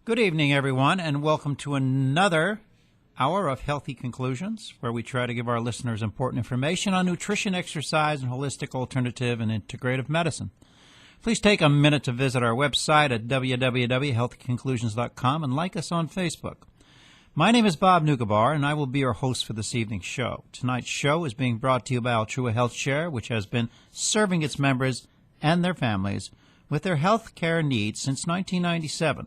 Good evening, everyone, and welcome to another hour of Healthy Conclusions, where we try to give our listeners important information on nutrition, exercise, and holistic, alternative, and integrative medicine. Please take a minute to visit our website at www.healthyconclusions.com and like us on Facebook. My name is Bob Nugabar, and I will be your host for this evening's show. Tonight's show is being brought to you by Altrua Health Share, which has been serving its members and their families with their health care needs since 1997.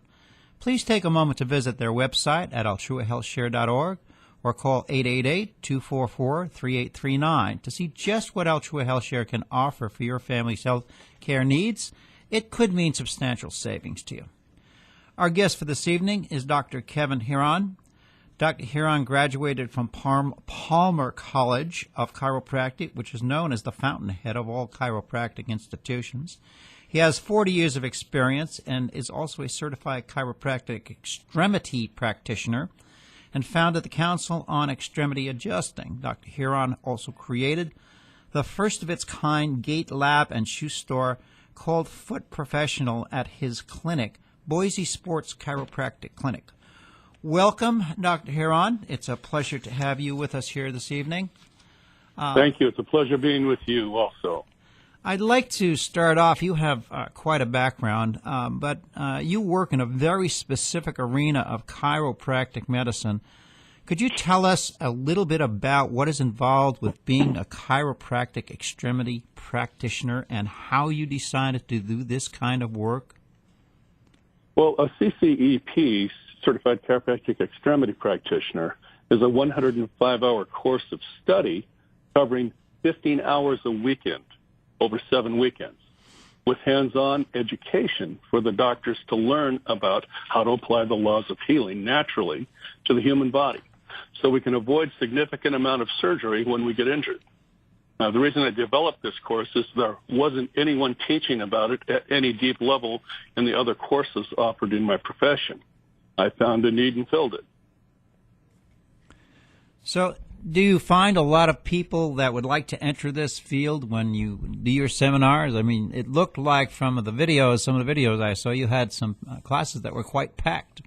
Please take a moment to visit their website at altruahealthshare.org or call 888-244-3839 to see just what Altrua Health Share can offer for your family's health care needs. It could mean substantial savings to you. Our guest for this evening is Dr. Kevin Heron. Dr. Heron graduated from Palmer College of Chiropractic, which is known as the fountainhead of all chiropractic institutions. He has 40 years of experience and is also a certified chiropractic extremity practitioner and founded the Council on Extremity Adjusting. Dr. Heron also created the first of its kind gait lab and shoe store called Foot Professional at his clinic, Boise Sports Chiropractic Clinic. Welcome, Dr. Heron. It's a pleasure to have you with us here this evening. Thank you. It's a pleasure being with you also. I'd like to start off. You have quite a background, but you work in a very specific arena of chiropractic medicine. Could you tell us a little bit about what is involved with being a chiropractic extremity practitioner and how you decided to do this kind of work? Well, a CCEP, Certified Chiropractic Extremity Practitioner, is a 105-hour course of study covering 15 hours a weekend over 7 weekends, with hands-on education for the doctors to learn about how to apply the laws of healing naturally to the human body so we can avoid significant amount of surgery when we get injured. Now, the reason I developed this course is there wasn't anyone teaching about it at any deep level in the other courses offered in my profession. I found a need and filled it. So, do you find a lot of people that would like to enter this field when you do your seminars? I mean, it looked like from some of the videos I saw, you had some classes that were quite packed.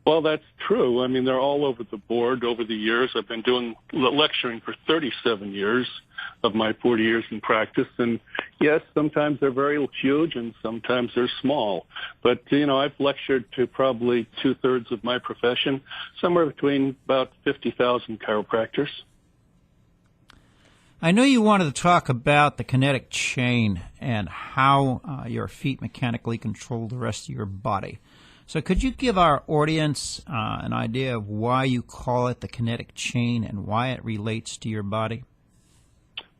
Well, that's true. I mean, they're all over the board over the years. I've been doing lecturing for 37 years of my 40 years in practice. And yes, sometimes they're very huge and sometimes they're small. But, I've lectured to probably 2/3 of my profession, somewhere between about 50,000 chiropractors. I know you wanted to talk about the kinetic chain and how your feet mechanically control the rest of your body. So could you give our audience an idea of why you call it the kinetic chain and why it relates to your body?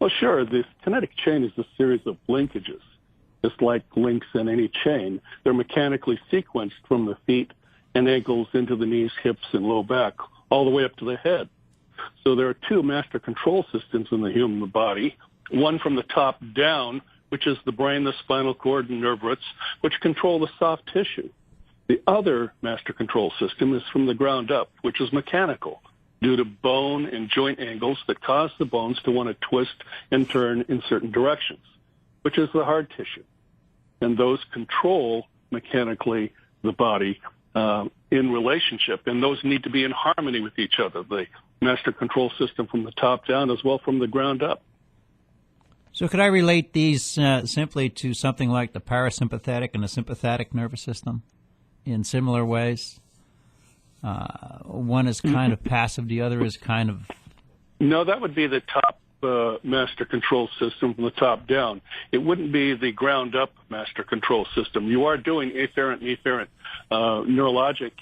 Well, sure. The kinetic chain is a series of linkages. Just like links in any chain, they're mechanically sequenced from the feet and ankles into the knees, hips, and low back, all the way up to the head. So there are two master control systems in the human body, one from the top down, which is the brain, the spinal cord, and nerve roots, which control the soft tissue. The other master control system is from the ground up, which is mechanical, due to bone and joint angles that cause the bones to want to twist and turn in certain directions, which is the hard tissue. And those control mechanically the body in relationship, and those need to be in harmony with each other, the master control system from the top down as well from the ground up. So could I relate these simply to something like the parasympathetic and the sympathetic nervous system in similar ways? One is kind of passive, the other is kind of... No, that would be the top master control system from the top down. It wouldn't be the ground up master control system. You are doing afferent and efferent neurologic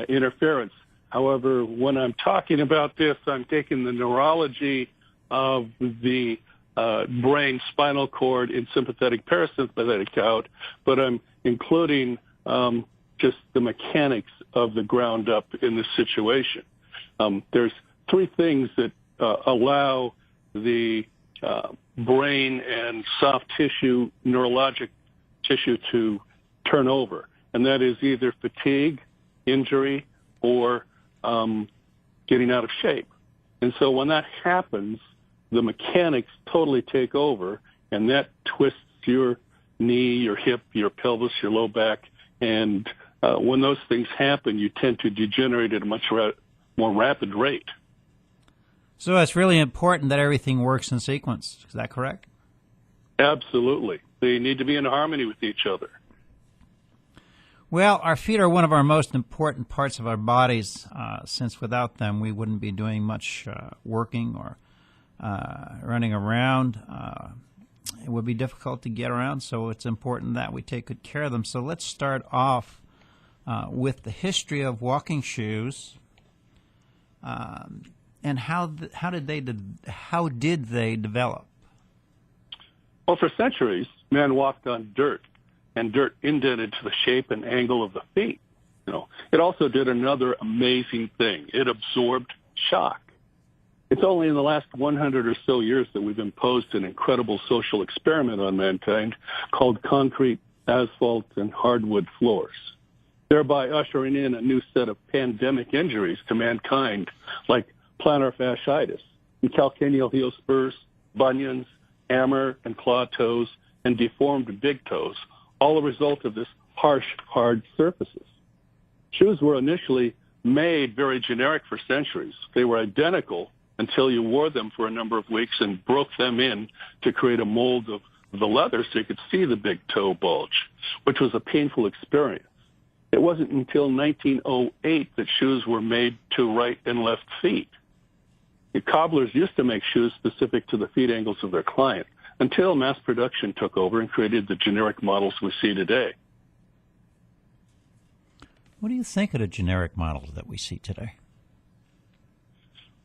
interference. However, when I'm talking about this, I'm taking the neurology of the brain, spinal cord, and sympathetic parasympathetic out, but I'm including just the mechanics of the ground up in this situation. There's three things that allow the brain and soft tissue, neurologic tissue to turn over, and that is either fatigue, injury, or getting out of shape. And so when that happens, the mechanics totally take over, and that twists your knee, your hip, your pelvis, your low back, and when those things happen, you tend to degenerate at a much more rapid rate. So it's really important that everything works in sequence. Is that correct? Absolutely. They need to be in harmony with each other. Well, our feet are one of our most important parts of our bodies, since without them we wouldn't be doing much working or running around. It would be difficult to get around, so it's important that we take good care of them. So let's start off with the history of walking shoes, and how did they develop? Well, for centuries, man walked on dirt, and dirt indented to the shape and angle of the feet. It also did another amazing thing. It absorbed shock. It's only in the last 100 or so years that we've imposed an incredible social experiment on mankind called concrete, asphalt, and hardwood floors, thereby ushering in a new set of pandemic injuries to mankind like plantar fasciitis, and calcaneal heel spurs, bunions, hammer and claw toes, and deformed big toes, all a result of this harsh, hard surfaces. Shoes were initially made very generic for centuries. They were identical until you wore them for a number of weeks and broke them in to create a mold of the leather so you could see the big toe bulge, which was a painful experience. It wasn't until 1908 that shoes were made to right and left feet. The cobblers used to make shoes specific to the feet angles of their client until mass production took over and created the generic models we see today. What do you think of the generic models that we see today?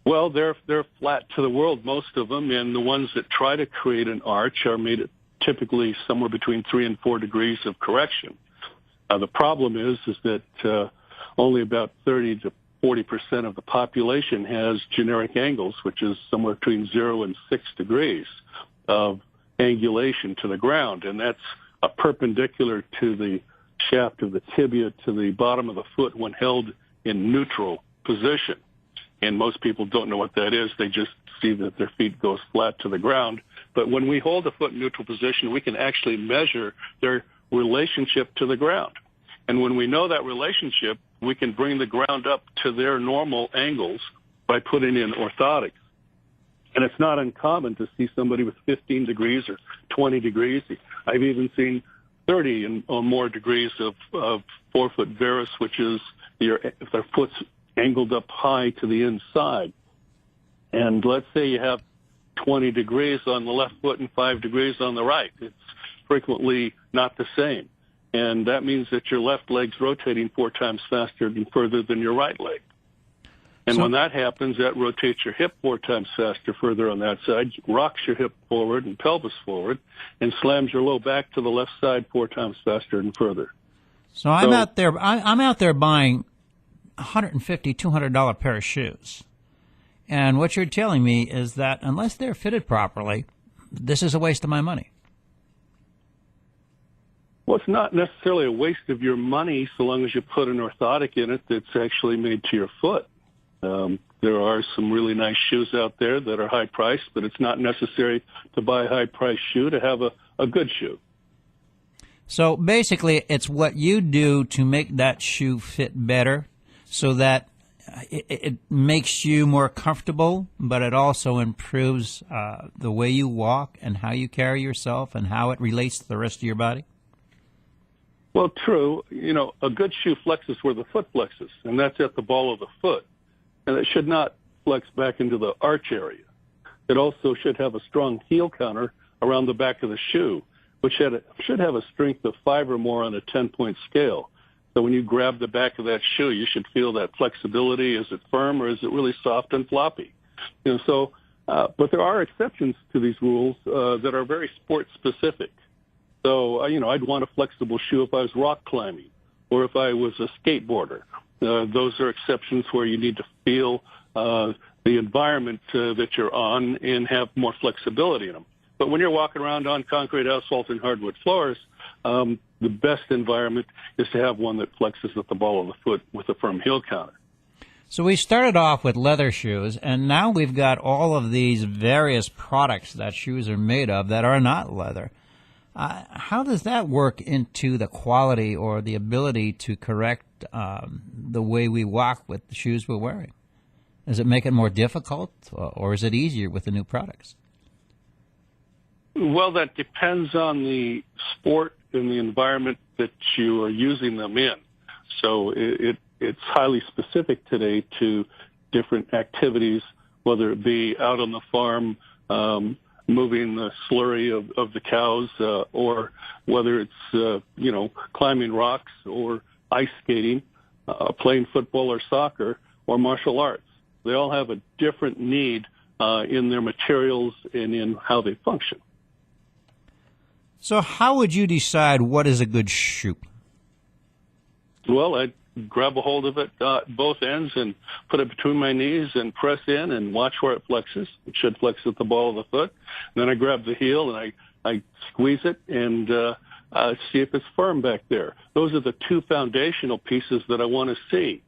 Well, they're flat to the world, most of them, and the ones that try to create an arch are made at typically somewhere between 3 and 4 degrees of correction. The problem is that only about 30 to 40% of the population has generic angles, which is somewhere between 0 and 6 degrees of angulation to the ground, and that's perpendicular to the shaft of the tibia to the bottom of the foot when held in neutral position. And most people don't know what that is. They just see that their feet goes flat to the ground. But when we hold a foot in neutral position, we can actually measure their relationship to the ground. And when we know that relationship, we can bring the ground up to their normal angles by putting in orthotics. And it's not uncommon to see somebody with 15 degrees or 20 degrees. I've even seen 30 or more degrees of forefoot varus, which is if their foot's angled up high to the inside. And let's say you have 20 degrees on the left foot and 5 degrees on the right. It's frequently not the same. And that means that your left leg's rotating 4 times faster and further than your right leg. And when that happens, that rotates your hip 4 times faster further on that side, rocks your hip forward and pelvis forward, and slams your low back to the left side 4 times faster and further. So I'm out there buying $150, $200 pair of shoes. And what you're telling me is that unless they're fitted properly, this is a waste of my money. Well, it's not necessarily a waste of your money so long as you put an orthotic in it that's actually made to your foot. There are some really nice shoes out there that are high priced, but it's not necessary to buy a high priced shoe to have a good shoe. So basically, it's what you do to make that shoe fit better so that it makes you more comfortable, but it also improves the way you walk and how you carry yourself and how it relates to the rest of your body? Well, true. A good shoe flexes where the foot flexes, and that's at the ball of the foot. And it should not flex back into the arch area. It also should have a strong heel counter around the back of the shoe, which should have a strength of 5 or more on a 10-point scale. So when you grab the back of that shoe, you should feel that flexibility. Is it firm or is it really soft and floppy? But there are exceptions to these rules that are very sport specific. So, I'd want a flexible shoe if I was rock climbing or if I was a skateboarder. Those are exceptions where you need to feel the environment that you're on and have more flexibility in them. But when you're walking around on concrete, asphalt, and hardwood floors, the best environment is to have one that flexes at the ball of the foot with a firm heel counter. So we started off with leather shoes, and now we've got all of these various products that shoes are made of that are not leather. How does that work into the quality or the ability to correct the way we walk with the shoes we're wearing? Does it make it more difficult, or is it easier with the new products? Well, that depends on the sport and the environment that you are using them in. So it's highly specific today to different activities, whether it be out on the farm, moving the slurry of the cows, or whether it's, climbing rocks or ice skating, playing football or soccer or martial arts. They all have a different need in their materials and in how they function. So how would you decide what is a good shoe? Well, I'd grab a hold of it both ends and put it between my knees and press in and watch where it flexes. It should flex at the ball of the foot. And then I grab the heel and I squeeze it and see if it's firm back there. Those are the two foundational pieces that I want to see.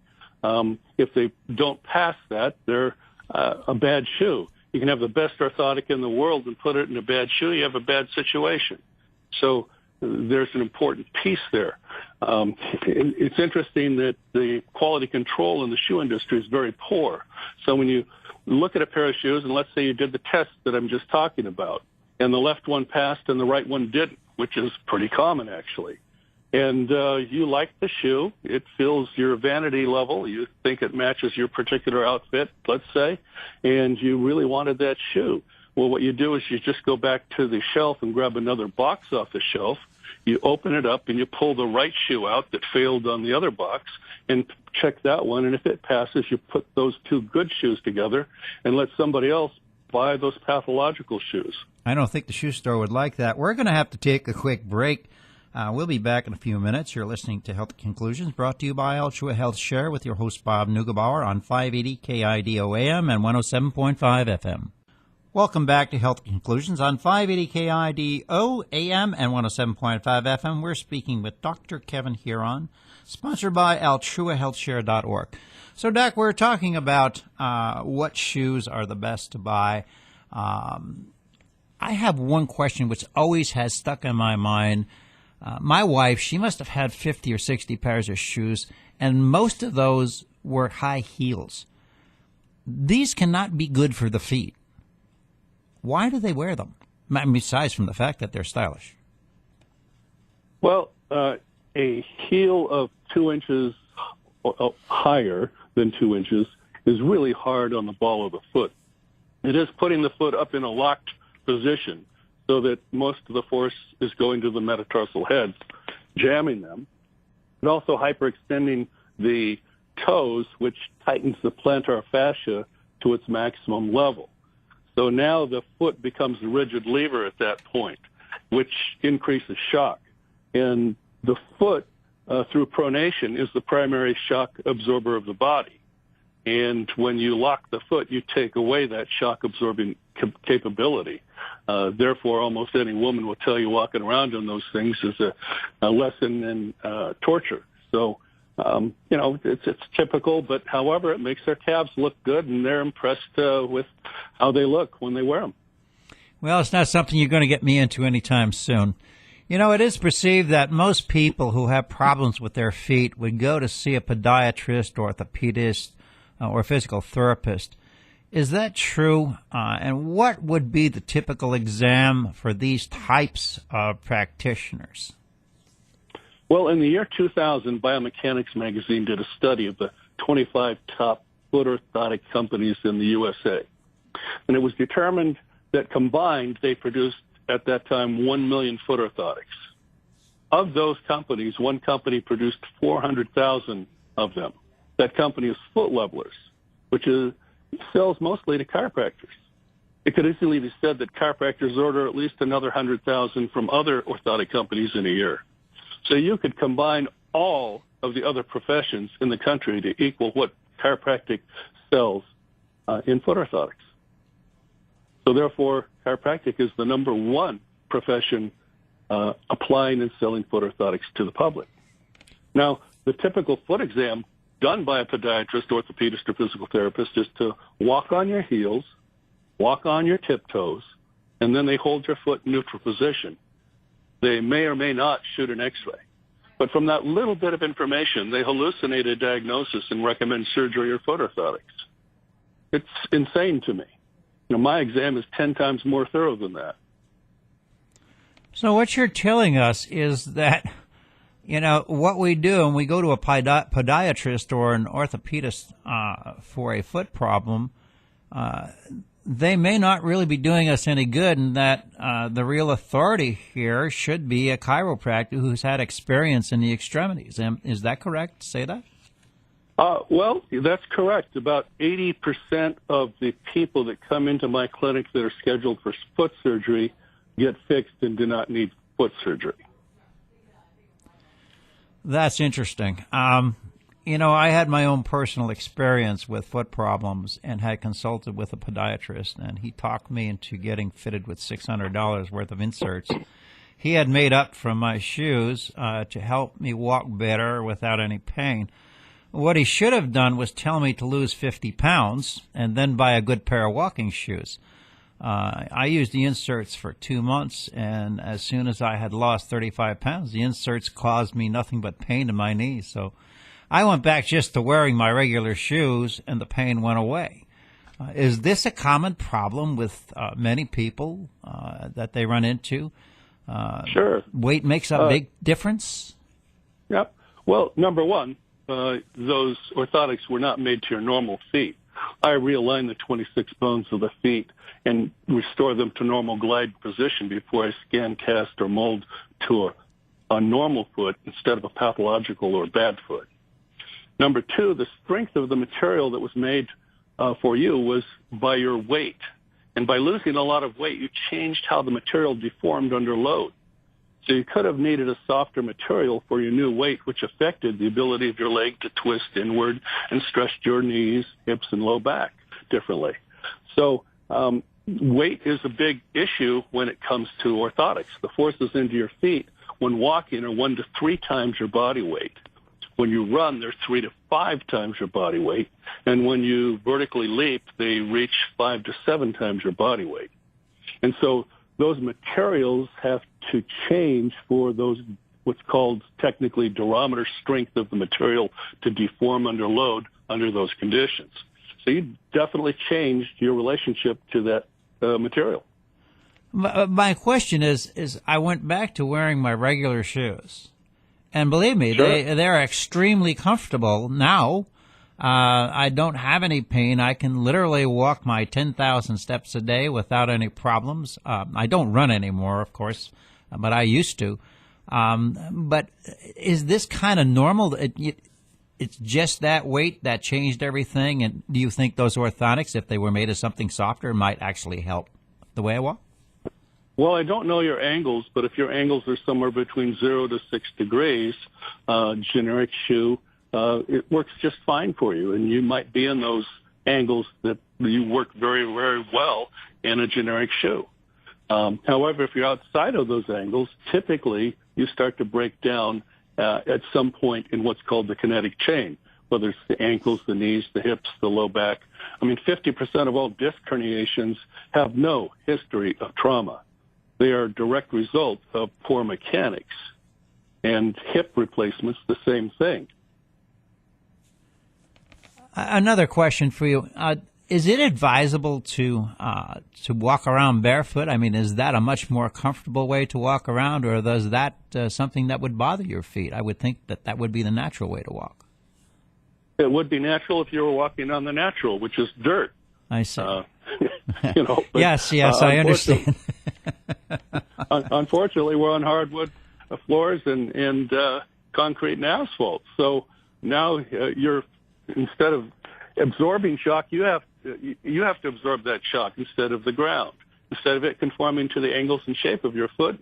If they don't pass that, they're a bad shoe. You can have the best orthotic in the world and put it in a bad shoe, you have a bad situation. So there's an important piece there. It's interesting that the quality control in the shoe industry is very poor. So when you look at a pair of shoes, and let's say you did the test that I'm just talking about, and the left one passed and the right one didn't, which is pretty common actually, and you like the shoe, it fills your vanity level, you think it matches your particular outfit, let's say, and you really wanted that shoe. Well, what you do is you just go back to the shelf and grab another box off the shelf. You open it up and you pull the right shoe out that failed on the other box and check that one. And if it passes, you put those two good shoes together and let somebody else buy those pathological shoes. I don't think the shoe store would like that. We're going to have to take a quick break. We'll be back in a few minutes. You're listening to Health Conclusions, brought to you by Altrua Health Share with your host, Bob Neugebauer, on 580 KIDO AM and 107.5 FM. Welcome back to Health Conclusions on 580 KIDO AM and 107.5 FM. We're speaking with Dr. Kevin Huron, sponsored by AltruaHealthShare.org. So, Doc, we're talking about what shoes are the best to buy. I have one question which always has stuck in my mind. My wife, she must have had 50 or 60 pairs of shoes, and most of those were high heels. These cannot be good for the feet. Why do they wear them, besides from the fact that they're stylish? Well, a heel of 2 inches higher than 2 inches is really hard on the ball of the foot. It is putting the foot up in a locked position so that most of the force is going to the metatarsal heads, jamming them, but also hyperextending the toes, which tightens the plantar fascia to its maximum level. So now the foot becomes a rigid lever at that point, which increases shock. And the foot, through pronation, is the primary shock absorber of the body. And when you lock the foot, you take away that shock-absorbing capability. Therefore, almost any woman will tell you walking around in those things is a lesson in torture. So, it's typical, but however, it makes their calves look good, and they're impressed with how they look when they wear them. Well, it's not something you're going to get me into anytime soon. It is perceived that most people who have problems with their feet would go to see a podiatrist, orthopedist, or physical therapist. Is that true? And what would be the typical exam for these types of practitioners? Well, in the year 2000, Biomechanics magazine did a study of the 25 top foot orthotic companies in the USA. And it was determined that combined, they produced, at that time, 1 million foot orthotics. Of those companies, one company produced 400,000 of them. That company is Foot Levelers, which sells mostly to chiropractors. It could easily be said that chiropractors order at least another 100,000 from other orthotic companies in a year. So you could combine all of the other professions in the country to equal what chiropractic sells in foot orthotics. So therefore, chiropractic is the number one profession applying and selling foot orthotics to the public. Now, the typical foot exam done by a podiatrist, orthopedist, or physical therapist is to walk on your heels, walk on your tiptoes, and then they hold your foot in neutral position. They may or may not shoot an X-ray. But from that little bit of information, they hallucinate a diagnosis and recommend surgery or foot orthotics. It's insane to me. My exam is 10 times more thorough than that. So what you're telling us is that, what we do when we go to a podiatrist or an orthopedist for a foot problem, they may not really be doing us any good, and that the real authority here should be a chiropractor who's had experience in the extremities. Is that correct to say that? Well, that's correct. About 80% of the people that come into my clinic that are scheduled for foot surgery get fixed and do not need foot surgery. That's interesting. I had my own personal experience with foot problems and had consulted with a podiatrist, and he talked me into getting fitted with $600 worth of inserts. He had made up from my shoes to help me walk better without any pain. What he should have done was tell me to lose 50 pounds and then buy a good pair of walking shoes. I used the inserts for 2 months, and as soon as I had lost 35 pounds, the inserts caused me nothing but pain in my knees. So I went back just to wearing my regular shoes, and the pain went away. Is this a common problem with many people that they run into? Sure. Weight makes a big difference? Yep. Well, number one, those orthotics were not made to your normal feet. I realign the 26 bones of the feet and restore them to normal glide position before I scan, cast, or mold to a normal foot instead of a pathological or bad foot. Number two, the strength of the material that was made for you was by your weight. And by losing a lot of weight, you changed how the material deformed under load. So you could have needed a softer material for your new weight, which affected the ability of your leg to twist inward and stretched your knees, hips, and low back differently. So weight is a big issue when it comes to orthotics. The forces into your feet when walking are 1 to 3 times your body weight. When you run, they're 3 to 5 times your body weight. And when you vertically leap, they reach 5 to 7 times your body weight. And so those materials have to change for those what's called technically durometer strength of the material to deform under load under those conditions. So you definitely changed your relationship to that material. My question is I went back to wearing my regular shoes. And believe me, Sure. they're extremely comfortable now. I don't have any pain. I can literally walk my 10,000 steps a day without any problems. I don't run anymore, of course, but I used to. But is this kind of normal? It's just that weight that changed everything? And do you think those orthotics, if they were made of something softer, might actually help the way I walk? Well, I don't know your angles, but if your angles are somewhere between 0 to 6 degrees, generic shoe, it works just fine for you. And you might be in those angles that you work very, very well in a generic shoe. However, if you're outside of those angles, typically you start to break down at some point in what's called the kinetic chain, whether it's the ankles, the knees, the hips, the low back. 50% of all disc herniations have no history of trauma. They are a direct result of poor mechanics. And hip replacements, the same thing. Another question for you. Is it advisable to walk around barefoot? Is that a much more comfortable way to walk around, or is that something that would bother your feet? I would think that would be the natural way to walk. It would be natural if you were walking on the natural, which is dirt. I see. But, yes, I understand. Unfortunately, we're on hardwood floors and concrete and asphalt. So now you're, instead of absorbing shock, you have to absorb that shock instead of the ground. Instead of it conforming to the angles and shape of your foot,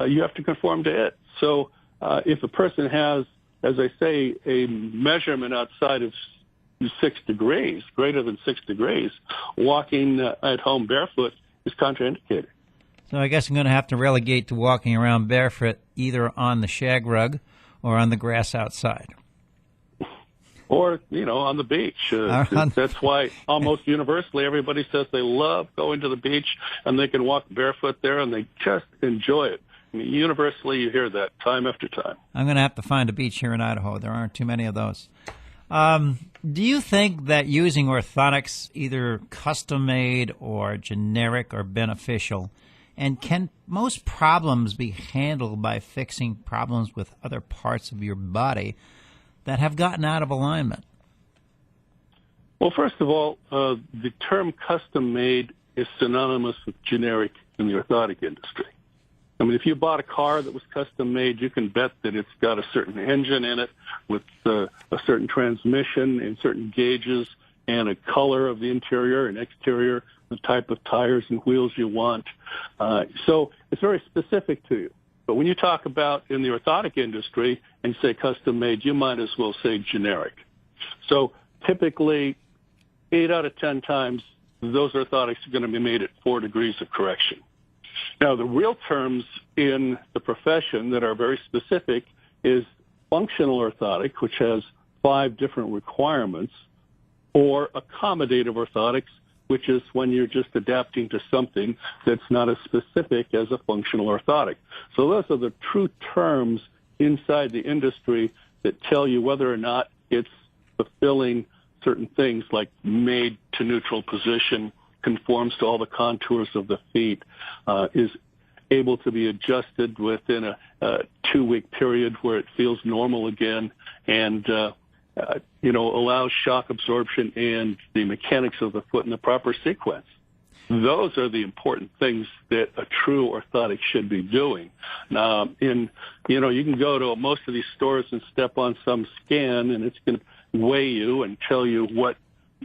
you have to conform to it. So if a person has, as I say, a measurement outside of 6 degrees, greater than 6 degrees, walking at home barefoot is contraindicated. So I guess I'm going to have to relegate to walking around barefoot either on the shag rug or on the grass outside. Or, on the beach. That's why almost universally everybody says they love going to the beach and they can walk barefoot there and they just enjoy it. I mean, universally, you hear that time after time. I'm going to have to find a beach here in Idaho. There aren't too many of those. Do you think that using orthotics, either custom-made or generic, are beneficial? And can most problems be handled by fixing problems with other parts of your body that have gotten out of alignment? Well, first of all, the term custom-made is synonymous with generic in the orthotic industry. I mean, if you bought a car that was custom-made, you can bet that it's got a certain engine in it with a certain transmission and certain gauges and a color of the interior and exterior, the type of tires and wheels you want. So it's very specific to you. But when you talk about in the orthotic industry and say custom-made, you might as well say generic. So typically, 8 out of 10 times, those orthotics are going to be made at 4 degrees of correction. Now, the real terms in the profession that are very specific is functional orthotic, which has 5 different requirements, or accommodative orthotics, which is when you're just adapting to something that's not as specific as a functional orthotic. So those are the true terms inside the industry that tell you whether or not it's fulfilling certain things like made to neutral position, conforms to all the contours of the feet, is able to be adjusted within a 2-week period where it feels normal again, and allows shock absorption and the mechanics of the foot in the proper sequence. Those are the important things that a true orthotic should be doing. You can go to most of these stores and step on some scan, and it's going to weigh you and tell you what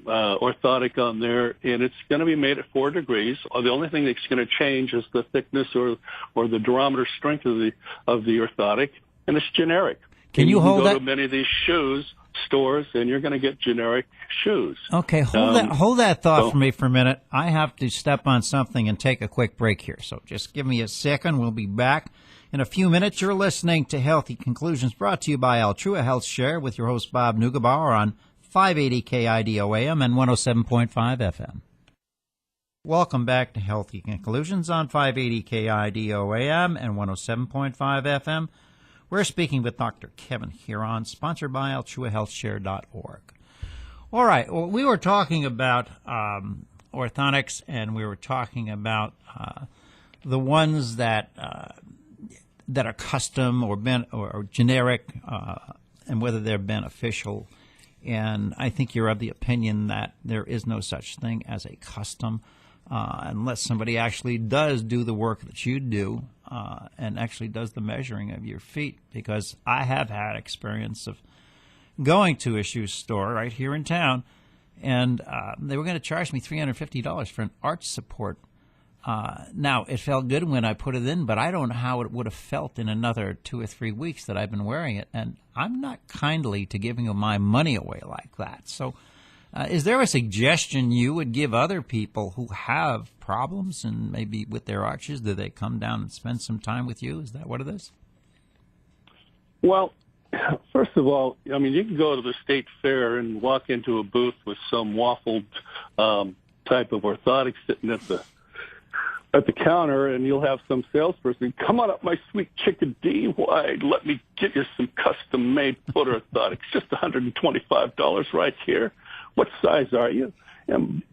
orthotic on there, and it's going to be made at 4 degrees. The only thing that's going to change is the thickness or the durometer strength of the orthotic, and it's generic. Can you hold go that? To many of these shoes stores, and you're going to get generic shoes. Okay, hold that thought for me for a minute. I have to step on something and take a quick break here, so just give me a second. We'll be back in a few minutes. You're listening to Healthy Conclusions, brought to you by Altrua Health Share with your host Bob Neugebauer on 580 KIDO AM and 107.5 FM. Welcome back to Healthy Conclusions on 580 KIDO AM and 107.5 FM. We're speaking with Dr. Kevin Huron, sponsored by AltruaHealthShare.org. All right, well, we were talking about orthotics, and we were talking about the ones that are custom or generic, and whether they're beneficial. And I think you're of the opinion that there is no such thing as a custom unless somebody actually does do the work that you do and actually does the measuring of your feet. Because I have had experience of going to a shoe store right here in town, and they were going to charge me $350 for an arch support. Now, it felt good when I put it in, but I don't know how it would have felt in another 2 or 3 weeks that I've been wearing it, and I'm not kindly to giving my money away like that. So is there a suggestion you would give other people who have problems and maybe with their arches? Do they come down and spend some time with you? Is that what it is? Well, first of all, I mean, you can go to the state fair and walk into a booth with some waffled type of orthotic sitting at the counter, and you'll have some salesperson, come on up, my sweet chickadee, why, let me get you some custom-made foot orthotics, just $125 right here. What size are you? 10.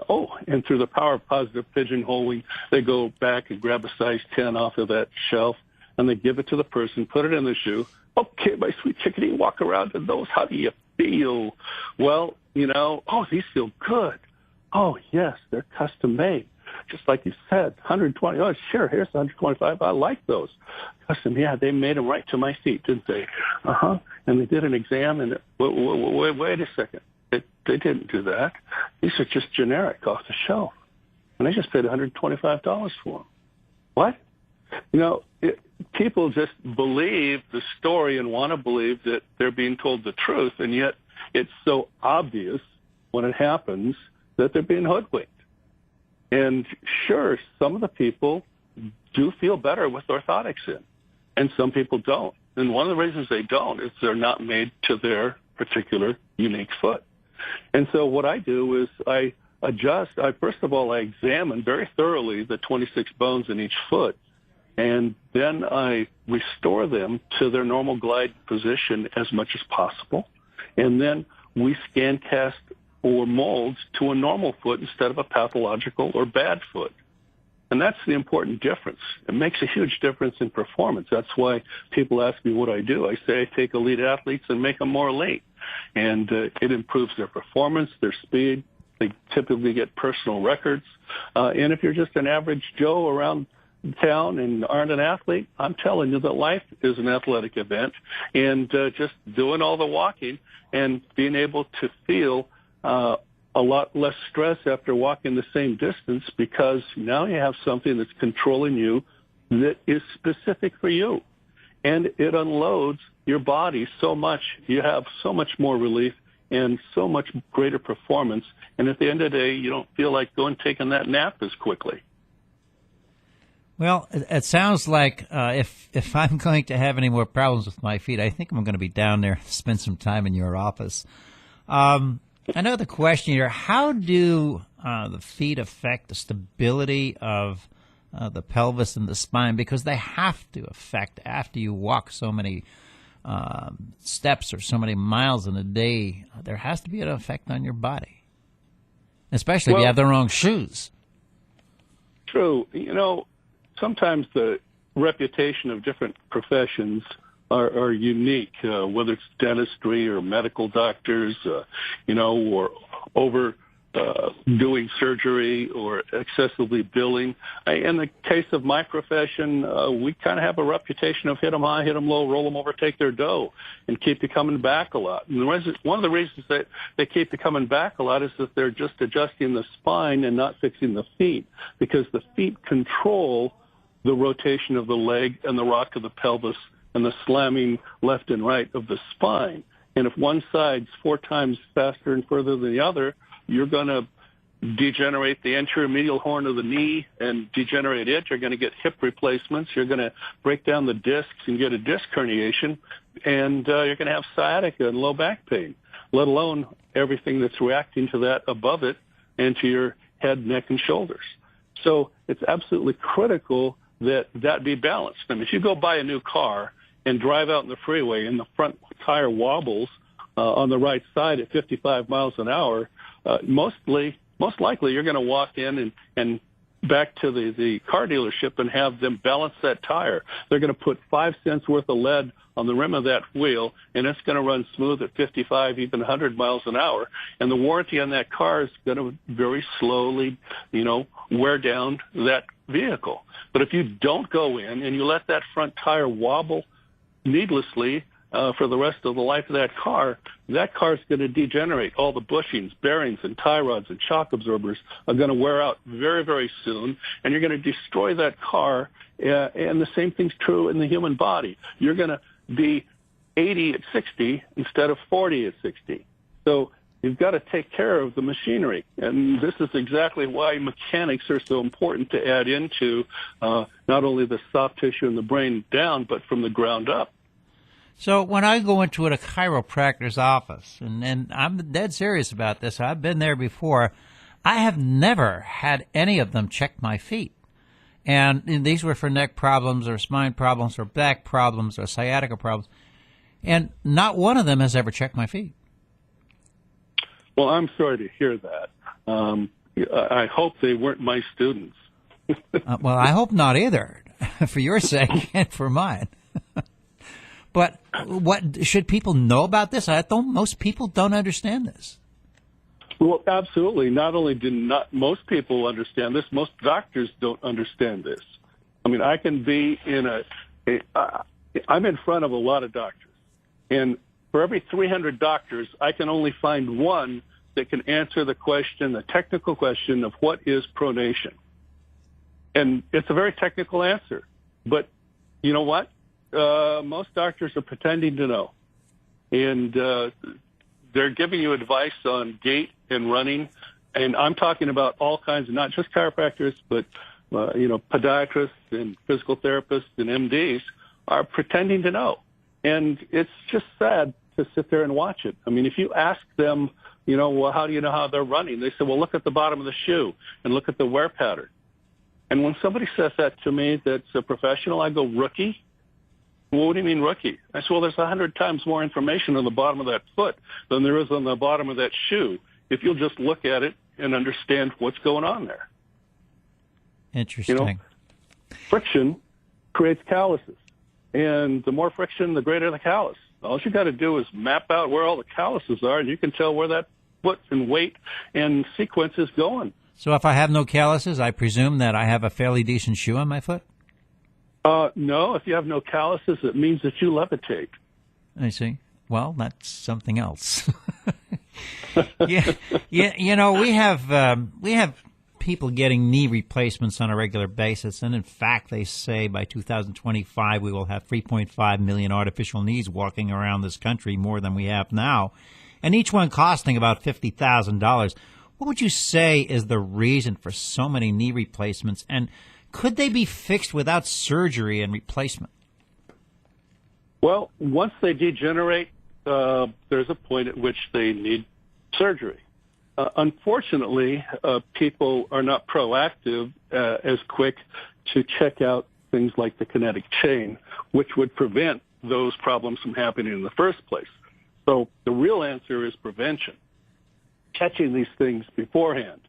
Oh, and through the power of positive pigeonholing, they go back and grab a size 10 off of that shelf, and they give it to the person, put it in the shoe. Okay, my sweet chickadee, walk around in those. How do you feel? Well, oh, these feel good. Oh, yes, they're custom-made. Just like you said, 120. Oh, sure, here's 125. I like those. Custom, yeah, they made them right to my feet, didn't they? Uh-huh. And they did an exam, and wait a second. They didn't do that. These are just generic off the shelf. And I just paid $125 for them. What? People just believe the story and want to believe that they're being told the truth, and yet it's so obvious when it happens that they're being hoodwinked. And sure, some of the people do feel better with orthotics in, and some people don't. And one of the reasons they don't is they're not made to their particular unique foot. And so what I do is I adjust. First of all, I examine very thoroughly the 26 bones in each foot and then I restore them to their normal glide position as much as possible. And then we scan cast or molds to a normal foot instead of a pathological or bad foot. And that's the important difference. It makes a huge difference in performance. That's why people ask me what I do. I say I take elite athletes and make them more elite. And it improves their performance, their speed. They typically get personal records. And if you're just an average Joe around town and aren't an athlete, I'm telling you that life is an athletic event. And just doing all the walking and being able to feel a lot less stress after walking the same distance, because now you have something that's controlling you that is specific for you. And it unloads your body so much. You have so much more relief and so much greater performance. And at the end of the day, you don't feel like going taking that nap as quickly. Well, it sounds like if I'm going to have any more problems with my feet, I think I'm going to be down there, spend some time in your office. Another question here, how do the feet affect the stability of the pelvis and the spine? Because they have to affect after you walk so many steps or so many miles in a day. There has to be an effect on your body, especially if you have the wrong shoes. True. You know, sometimes the reputation of different professions are unique, whether it's dentistry or medical doctors, or doing surgery or excessively billing. In the case of my profession, we kind of have a reputation of hit them high, hit them low, roll them over, take their dough, and keep you coming back a lot. And one of the reasons that they keep you coming back a lot is that they're just adjusting the spine and not fixing the feet, because the feet control the rotation of the leg and the rock of the pelvis and the slamming left and right of the spine. And if one side's 4 times faster and further than the other, you're going to degenerate the anterior medial horn of the knee and degenerate it. You're going to get hip replacements. You're going to break down the discs and get a disc herniation. And you're going to have sciatica and low back pain, let alone everything that's reacting to that above it and to your head, neck, and shoulders. So it's absolutely critical that be balanced. I mean, if you go buy a new car and drive out in the freeway and the front tire wobbles on the right side at 55 miles an hour, most likely you're going to walk in and back to the car dealership and have them balance that tire. They're going to put 5 cents worth of lead on the rim of that wheel, and it's going to run smooth at 55, even 100 miles an hour. And the warranty on that car is going to very slowly, wear down that vehicle. But if you don't go in and you let that front tire wobble needlessly for the rest of the life of that car is going to degenerate. All the bushings, bearings, and tie rods and shock absorbers are going to wear out very, very soon, and you're going to destroy that car. And the same thing's true in the human body. You're going to be 80 at 60 instead of 40 at 60. So you've got to take care of the machinery. And this is exactly why mechanics are so important to add into not only the soft tissue in the brain down, but from the ground up. So when I go into a chiropractor's office, and I'm dead serious about this, I've been there before, I have never had any of them check my feet. And these were for neck problems or spine problems or back problems or sciatica problems. And not one of them has ever checked my feet. Well, I'm sorry to hear that. I hope they weren't my students. Well, I hope not either, for your sake and for mine. But what should people know about this? Most people don't understand this. Well, absolutely. Not only do not most people understand this, most doctors don't understand this. I mean, I can be I'm in front of a lot of doctors, and for every 300 doctors, I can only find one that can answer the technical question of what is pronation. And it's a very technical answer. But you know what? Most doctors are pretending to know. And they're giving you advice on gait and running. And I'm talking about all kinds of, not just chiropractors, but, podiatrists and physical therapists and MDs are pretending to know. And it's just sad to sit there and watch it. I mean, if you ask them, how do you know how they're running? They say, well, look at the bottom of the shoe and look at the wear pattern. And when somebody says that to me that's a professional, I go, rookie? Well, what do you mean rookie? I said, well, there's 100 times more information on the bottom of that foot than there is on the bottom of that shoe if you'll just look at it and understand what's going on there. Interesting. You know, friction creates calluses. And the more friction, the greater the callus. All you got to do is map out where all the calluses are, and you can tell where that foot and weight and sequence is going. So if I have no calluses, I presume that I have a fairly decent shoe on my foot? No, if you have no calluses, it means that you levitate. I see. Well, that's something else. yeah, you know, we have people getting knee replacements on a regular basis, and in fact, they say by 2025 we will have 3.5 million artificial knees walking around this country, more than we have now, and each one costing about $50,000. What would you say is the reason for so many knee replacements, and could they be fixed without surgery and replacement? Well, once they degenerate, there's a point at which they need surgery. Unfortunately, people are not proactive as quick to check out things like the kinetic chain, which would prevent those problems from happening in the first place. So the real answer is prevention, catching these things beforehand.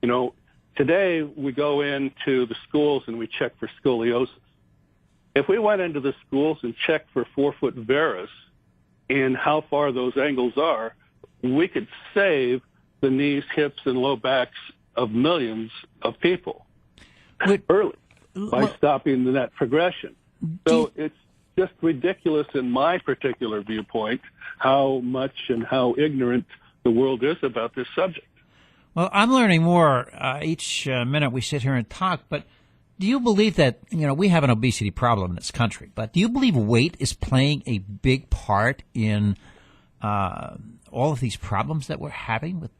You know, today we go into the schools and we check for scoliosis. If we went into the schools and checked for 4-foot varus and how far those angles are, we could save the knees, hips, and low backs of millions of people early by stopping that progression. So it's just ridiculous in my particular viewpoint how much and how ignorant the world is about this subject. Well, I'm learning more each minute we sit here and talk, but do you believe that, you know, we have an obesity problem in this country, but do you believe weight is playing a big part in all of these problems that we're having with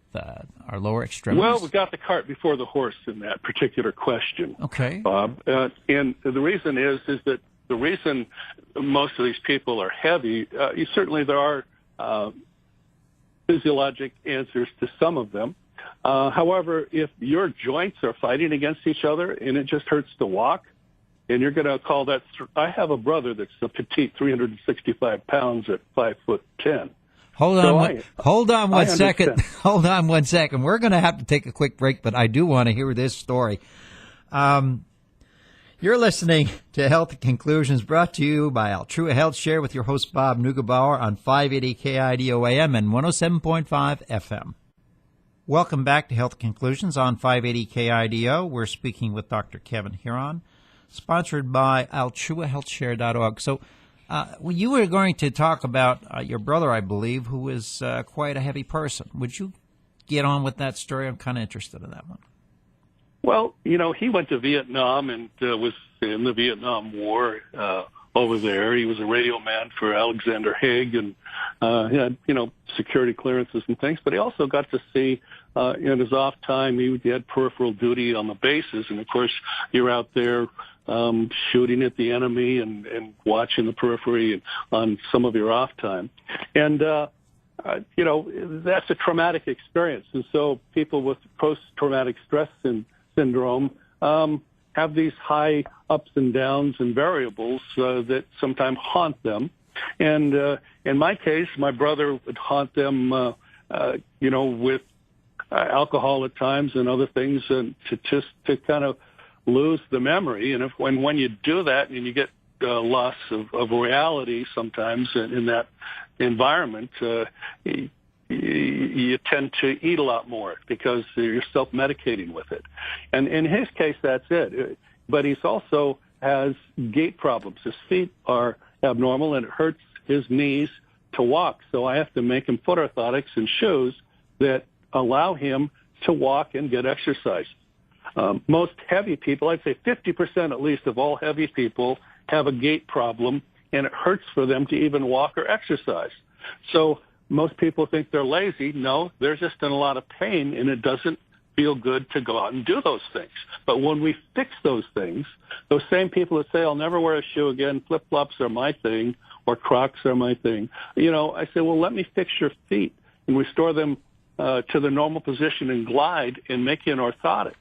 our lower extremities? Well, we got the cart before the horse in that particular question. Okay. Bob. And the reason is that the reason most of these people are heavy, certainly there are physiologic answers to some of them. However, if your joints are fighting against each other and it just hurts to walk, and you're going to call that, I have a brother that's a petite 365 pounds at 5'10". Hold on one second. Understand. Hold on one second. We're going to have to take a quick break, but I do want to hear this story. You're listening to Health Conclusions, brought to you by Altrua Health Share with your host Bob Neugebauer on 580 KIDO AM and 107.5 FM. Welcome back to Health Conclusions on 580 KIDO. We're speaking with Dr. Kevin Huron, sponsored by AltruaHealthShare.org. So you were going to talk about your brother, I believe, who is quite a heavy person. Would you get on with that story? I'm kind of interested in that one. Well, you know, he went to Vietnam and was in the Vietnam War over there. He was a radio man for Alexander Haig, and he had, you know, security clearances and things. But he also got to see, in his off time, he had peripheral duty on the bases. And, of course, you're out there shooting at the enemy and watching the periphery on some of your off time. And, you know, that's a traumatic experience. And so people with post-traumatic stress syndrome have these high ups and downs and variables that sometimes haunt them. And in my case, my brother would haunt them, you know, with alcohol at times and other things, and to kind of lose the memory. And when you do that and you get loss of reality sometimes in that environment, you tend to eat a lot more because you're self-medicating with it. And in his case, that's it. But he's also has gait problems. His feet are abnormal, and it hurts his knees to walk. So I have to make him foot orthotics and shoes that allow him to walk and get exercise. Most heavy people, I'd say 50% at least of all heavy people, have a gait problem, and it hurts for them to even walk or exercise. So most people think they're lazy. No, they're just in a lot of pain, and it doesn't feel good to go out and do those things. But when we fix those things, those same people that say, I'll never wear a shoe again, flip-flops are my thing, or Crocs are my thing, you know, I say, well, let me fix your feet and restore them to the normal position and glide and make you an orthotic.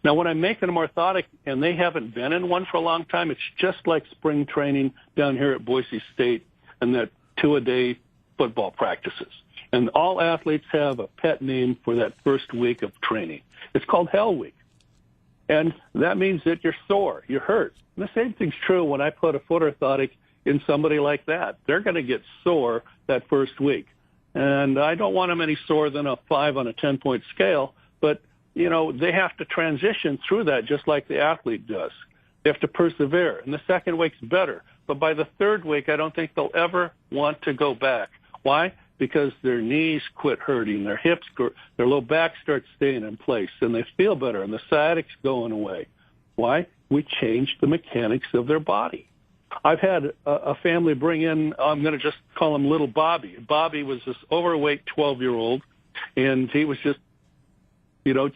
Now, when I'm making them orthotic and they haven't been in one for a long time, it's just like spring training down here at Boise State and that 2-a-day football practices. And all athletes have a pet name for that first week of training. It's called Hell Week. And that means that you're sore, you're hurt. And the same thing's true when I put a foot orthotic in somebody like that. They're going to get sore that first week. And I don't want them any sore than a 5 on a 10-point scale, but, they have to transition through that just like the athlete does. They have to persevere. And the second week's better. But by the third week, I don't think they'll ever want to go back. Why? Because their knees quit hurting, their hips, their low back starts staying in place, and they feel better, and the sciatic's going away. Why? We changed the mechanics of their body. I've had a family bring in, I'm going to just call him little Bobby. Bobby was this overweight 12-year-old, and he was just,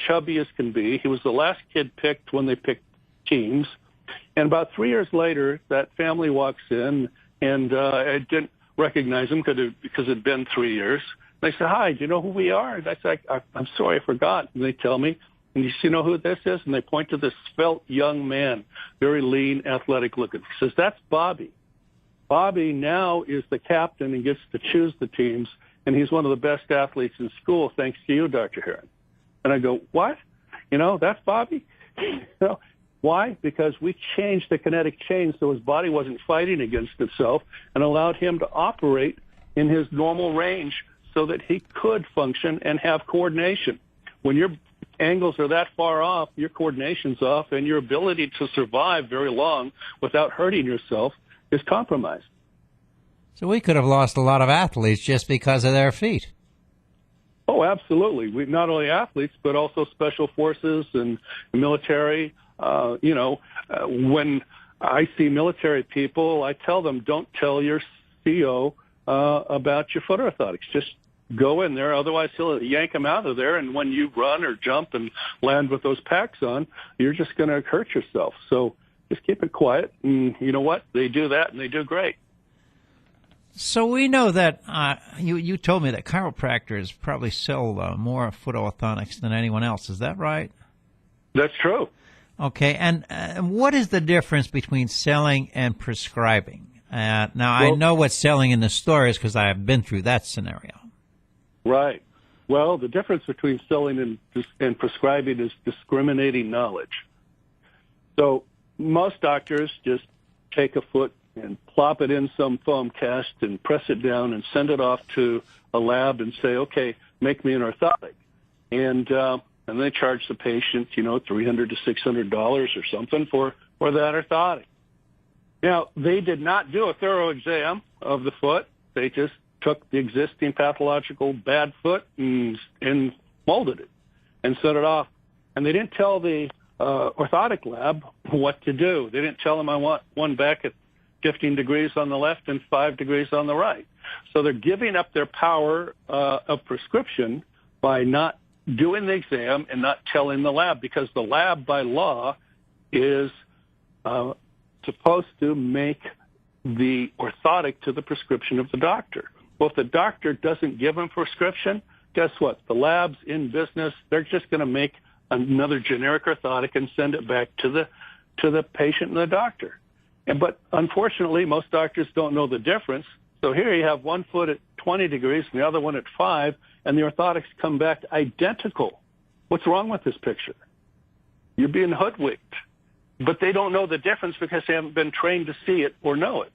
chubby as can be. He was the last kid picked when they picked teams. And about 3 years later, that family walks in, and I didn't recognize him because it had been 3 years. They said, "Hi, do you know who we are?" And I said, "I'm sorry, I forgot." And they tell me, "And you know who this is?" And they point to this svelte young man, very lean, athletic looking. He says, "That's Bobby. Bobby now is the captain and gets to choose the teams, and he's one of the best athletes in school, thanks to you, Dr. Heron." And I go, "What? That's Bobby?" Why? Because we changed the kinetic chain so his body wasn't fighting against itself and allowed him to operate in his normal range so that he could function and have coordination. When your angles are that far off, your coordination's off, and your ability to survive very long without hurting yourself is compromised. So we could have lost a lot of athletes just because of their feet. Oh, absolutely. We not only athletes, but also special forces and military. When I see military people, I tell them, don't tell your CO about your foot orthotics. Just go in there. Otherwise, he'll yank them out of there. And when you run or jump and land with those packs on, you're just going to hurt yourself. So just keep it quiet. And you know what? They do that, and they do great. So we know that you told me that chiropractors probably sell more foot orthotics than anyone else. Is that right? That's true. Okay, and what is the difference between selling and prescribing? I know what selling in the store is because I have been through that scenario. Right. Well, the difference between selling and prescribing is discriminating knowledge. So most doctors just take a foot and plop it in some foam cast and press it down and send it off to a lab and say, "Okay, make me an orthotic." And they charge the patient, $300 to $600 or something for that orthotic. Now, they did not do a thorough exam of the foot. They just took the existing pathological bad foot and molded it and sent it off. And they didn't tell the orthotic lab what to do. They didn't tell them, "I want one back at 15 degrees on the left and 5 degrees on the right." So they're giving up their power of prescription by not doing the exam and not telling the lab, because the lab by law is supposed to make the orthotic to the prescription of the doctor. Well, if the doctor doesn't give them prescription, guess what? The lab's in business. They're just going to make another generic orthotic and send it back to the patient and the doctor. But unfortunately, most doctors don't know the difference. So here you have one foot at 20 degrees and the other one at 5, and the orthotics come back identical. What's wrong with this picture? You're being hoodwinked. But they don't know the difference because they haven't been trained to see it or know it.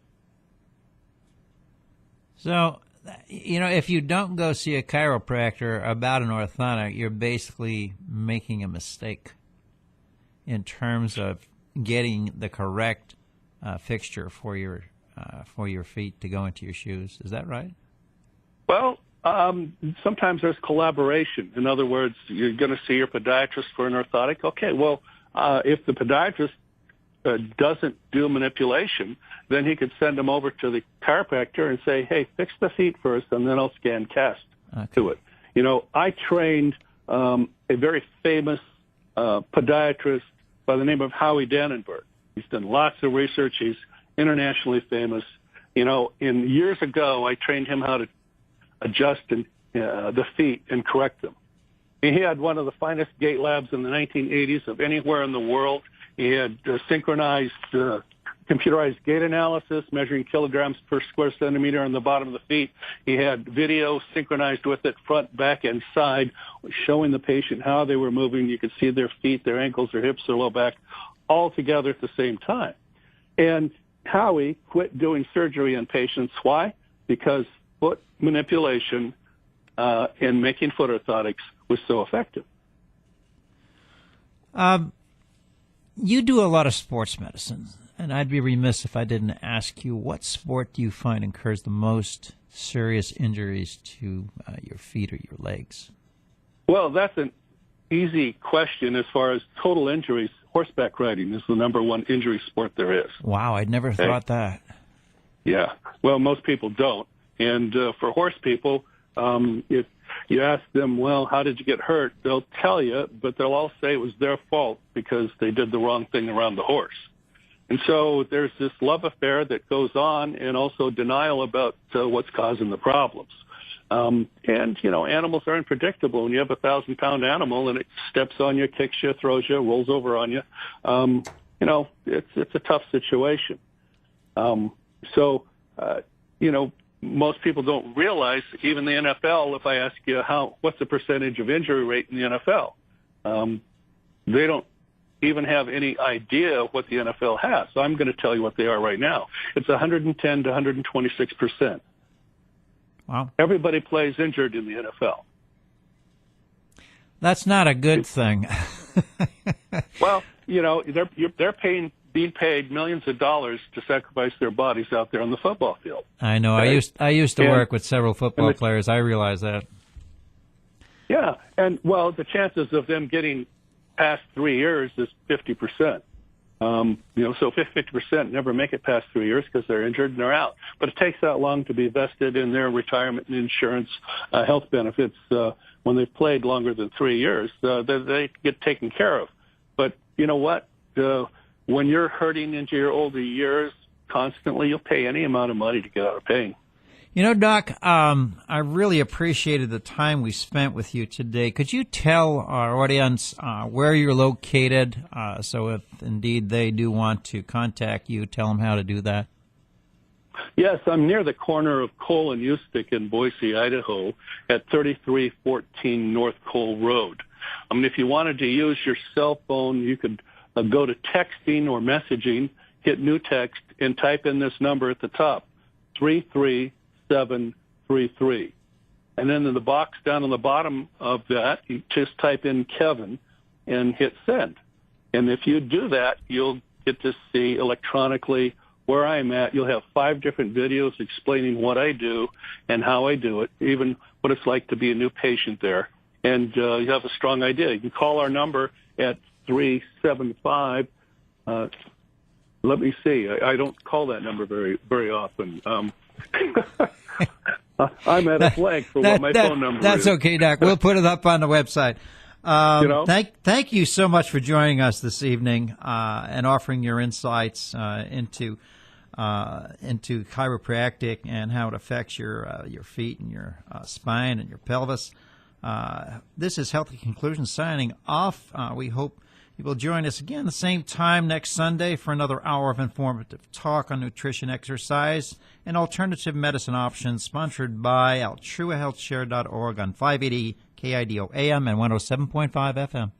So, if you don't go see a chiropractor about an orthotic, you're basically making a mistake in terms of getting the correct fixture for your feet to go into your shoes. Is that right? Well, sometimes there's collaboration. In other words, you're going to see your podiatrist for an orthotic. Okay, well, if the podiatrist doesn't do manipulation, then he could send them over to the chiropractor and say, "Hey, fix the feet first, and then I'll scan cast to it." I trained a very famous podiatrist by the name of Howie Dannenberg. He's done lots of research. He's internationally famous. Years ago, I trained him how to adjust the feet and correct them. He had one of the finest gait labs in the 1980s of anywhere in the world. He had synchronized computerized gait analysis, measuring kilograms per square centimeter on the bottom of the feet. He had video synchronized with it, front, back, and side, showing the patient how they were moving. You could see their feet, their ankles, their hips, their low back, all together at the same time. And Howie quit doing surgery on patients. Why? Because foot manipulation and making foot orthotics was so effective. You do a lot of sports medicine, and I'd be remiss if I didn't ask you, what sport do you find incurs the most serious injuries to your feet or your legs? Well, that's an easy question as far as total injuries. Horseback riding is the number one injury sport there is. Wow, I'd never thought that. Yeah. Well, most people don't. And for horse people, if you ask them, well, how did you get hurt? They'll tell you, but they'll all say it was their fault because they did the wrong thing around the horse. And so there's this love affair that goes on, and also denial about what's causing the problems. And, you know, animals are unpredictable. When you have a 1,000-pound animal and it steps on you, kicks you, throws you, rolls over on you, you know, it's a tough situation. You know, most people don't realize, even the NFL, if I ask you what's the percentage of injury rate in the NFL, they don't even have any idea what the NFL has. So I'm going to tell you what they are right now. It's 110 to 126%. Wow. Everybody plays injured in the NFL. That's not a good thing. Well, you know, they're being paid millions of dollars to sacrifice their bodies out there on the football field. I know. Right? I used to work with several football players. I realize that. Yeah, and well, the chances of them getting past 3 years is 50%. You know, so 50% never make it past 3 years because they're injured and they're out. But it takes that long to be vested in their retirement and insurance health benefits when they've played longer than 3 years. They get taken care of. But you know what? When you're hurting into your older years constantly, you'll pay any amount of money to get out of pain. You know, Doc, I really appreciated the time we spent with you today. Could you tell our audience where you're located, so if indeed they do want to contact you, tell them how to do that? Yes, I'm near the corner of Cole and Ustick in Boise, Idaho, at 3314 North Cole Road. I mean, if you wanted to use your cell phone, you could go to texting or messaging, hit new text, and type in this number at the top, 33733. And then in the box down on the bottom of that, you just type in Kevin and hit send. And if you do that, you'll get to see electronically where I'm at. You'll have 5 different videos explaining what I do and how I do it, even what it's like to be a new patient there. And you have a strong idea. You can call our number at 375. Let me see. I don't call that number very often. I'm at a blank for what my phone number is. That's okay, Doc. We'll put it up on the website. You know? Thank you so much for joining us this evening and offering your insights into chiropractic and how it affects your feet and your spine and your pelvis. This is Healthy Conclusions signing off. We hope you will join us again the same time next Sunday for another hour of informative talk on nutrition, exercise, and alternative medicine options, sponsored by AltruaHealthShare.org on 580 KIDO AM and 107.5 FM.